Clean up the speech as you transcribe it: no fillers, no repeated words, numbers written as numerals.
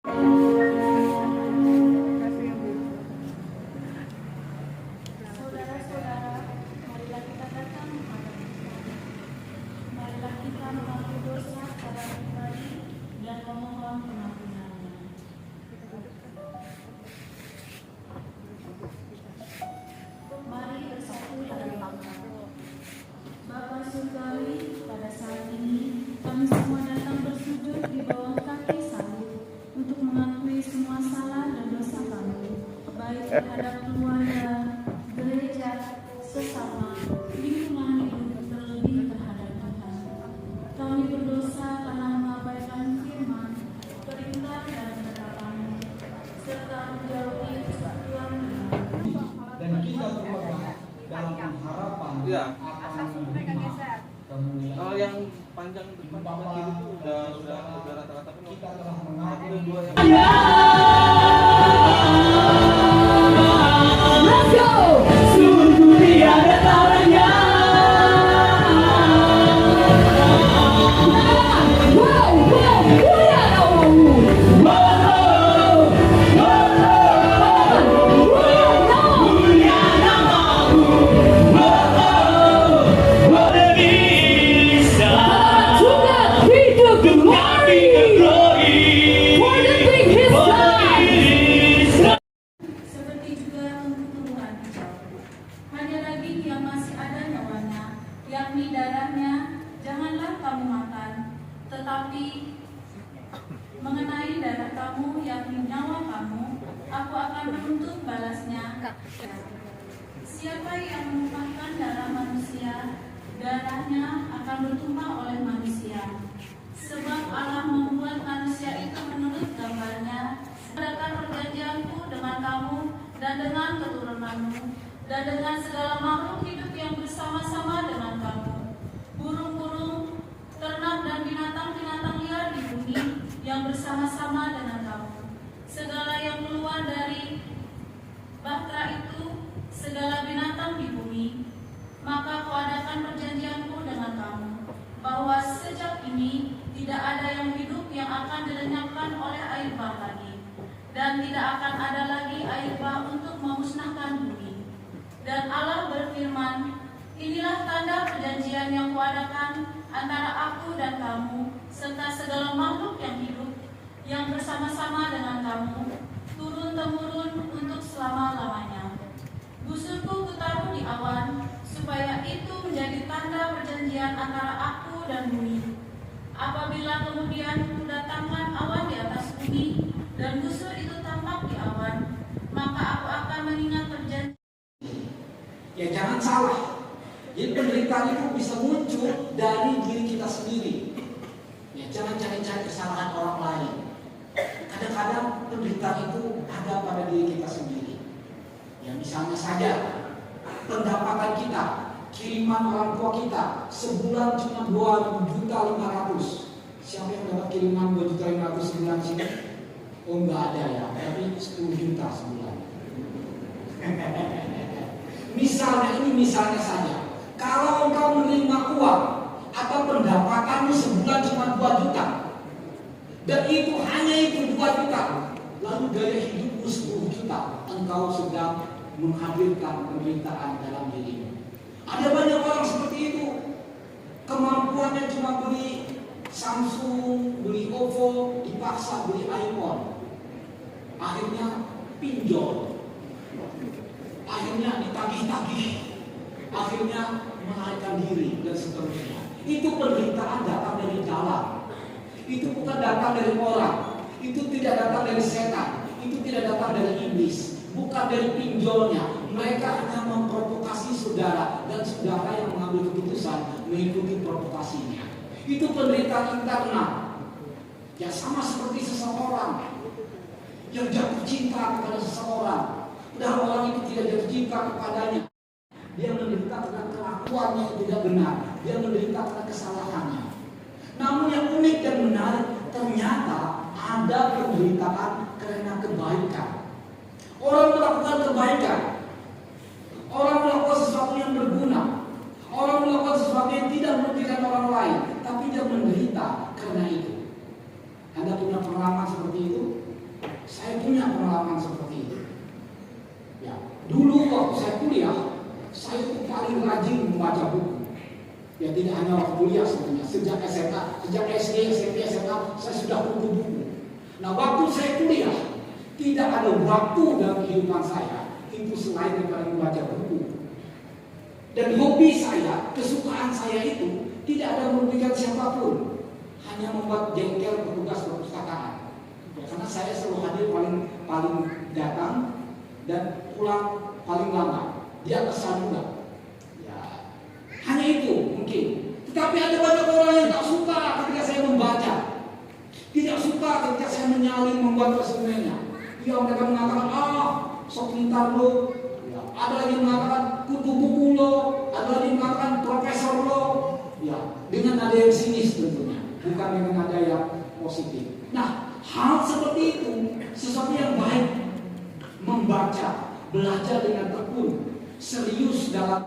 Saudara-saudara, marilah kita datang kepada Tuhan. Marilah kita mengakui dosa secara pribadi dan memohon pengampunannya. Mari bersatu dalam doa. Bapa Surgawi, pada saat ini kami semua datang bersujud di bawah kaki salib untuk mengakui semua salah dan dosa kami, baik terhadap keluarga, gereja, sesama, lingkungan hidup, terlebih terhadap Tuhan. Kami berdosa karena mengabaikan firman, perintah dan ketetapan-Mu, serta menjauhi persekutuan dengan dan kita berpegang dalam harapan akan menerima kemuliaan. Kalau yang panjang depan sama kiri itu udah rata-rata penuh. Kita telah mengaku Dua yang Let's go! Sungguh tiada taranya. Wow, wow, tiada. Juga hidup the glory for the thing His time. seperti juga tumbuh-tumbuhan hijau. Hanya daging yang masih ada nyawanya, yakni darahnya, janganlah kamu makan. Tetapi mengenai darah kamu, yakni nyawa kamu, aku akan menuntut balasnya. Siapa yang menumpahkan darah manusia, darahnya akan bertumpah oleh manusia. Sebab Allah membuat manusia itu menurut gambarnya. Adakan perjanjianku dengan kamu dan dengan keturunanmu dan dengan segala makhluk hidup yang bersama-sama dengan kamu, burung-burung, ternak dan binatang-binatang liar di bumi yang bersama-sama dengan kamu, segala yang keluar dari bahtera itu, segala binatang di bumi. Maka kuadakan perjanjianku dengan kamu, bahwa sejak ini tidak ada yang hidup yang akan dilenyapkan oleh air bah lagi, dan tidak akan ada lagi air bah untuk memusnahkan bumi. Dan Allah berfirman, inilah tanda perjanjian yang kuadakan antara aku dan kamu, serta segala makhluk yang hidup yang bersama-sama dengan kamu, turun-temurun untuk selama-lamanya. Busurku kutaruh di awan, supaya itu menjadi tanda perjanjian antara aku dan bumi. Apabila kemudian kudatangkan awan di atas bumi, dan busur itu tampak di awan, maka aku akan mengingat perjanjian. Ya jangan salah. Jadi penderitaan itu bisa muncul dari diri kita sendiri. Ya jangan cari-cari kesalahan orang lain. Kadang-kadang penderitaan itu ada pada diri kita sendiri. Ya misalnya saja pendapatan kita, kiriman orang tua kita sebulan cuma 2.500.000. Siapa yang dapat kiriman 2.500.000 sebulan sini? Oh enggak ada ya, tapi 10 juta sebulan. Misalnya saja, kalau engkau menerima uang atau pendapatanmu sebulan cuma 2 juta, dan itu hanya itu 2 juta, lalu gaya hidupmu 10 juta, engkau sedang menghadirkan penderitaan dalam dirimu. Ada banyak orang seperti itu, kemampuannya cuma beli Samsung, beli OVO, dipaksa beli iPhone, akhirnya pinjol, akhirnya ditagih-tagih, akhirnya melarikan diri dan seterusnya. Itu penderitaan datang dari dalam. Itu bukan datang dari orang. Itu tidak datang dari setan. Itu tidak datang dari iblis. Bukan dari pinjolnya. Mereka hanya memprovokasi saudara, dan saudara yang mengambil keputusan mengikuti provokasinya. Itu penderitaan internal. Ya sama seperti seseorang yang jatuh cinta kepada seseorang, padahal orang itu tidak jatuh cinta kepadanya. Dia menderita karena kelakuannya yang tidak benar. Dia menderita karena kesalahannya. Namun yang unik dan menarik, ternyata ada penderitaan karena kebaikan. Orang melakukan kebaikan, orang melakukan sesuatu yang berguna, orang melakukan sesuatu yang tidak merugikan orang lain, tapi dia menderita karena itu. Anda punya pengalaman seperti itu? waktu saya kuliah, saya itu paling rajin membaca buku. Ya tidak hanya waktu kuliah sebenarnya, sejak SMA, sejak SD, SMP, SMA, saya sudah kumpul buku. Nah waktu saya kuliah, tidak ada waktu dalam kehidupan saya itu selain daripada membaca buku. Dan hobi saya, kesukaan saya itu tidak ada merugikan siapapun, hanya membuat jengkel petugas perpustakaan. Ya, karena saya selalu hadir paling datang dan pulang paling lama, di atas saluran. Ya, hanya itu mungkin. Tetapi ada banyak orang yang tak suka ketika saya membaca, tidak suka ketika saya menyalin membuat resumennya. Ya, mereka mengatakan, sok pintar lo. Ya, ada lagi yang mengatakan kutu buku lo, ada lagi yang mengatakan profesor lo. Ya, dengan ada yang sinis tentunya, bukan dengan ada yang positif. Nah, hal seperti itu sesuatu yang baik, membaca, belajar dengan tekun, serius dalam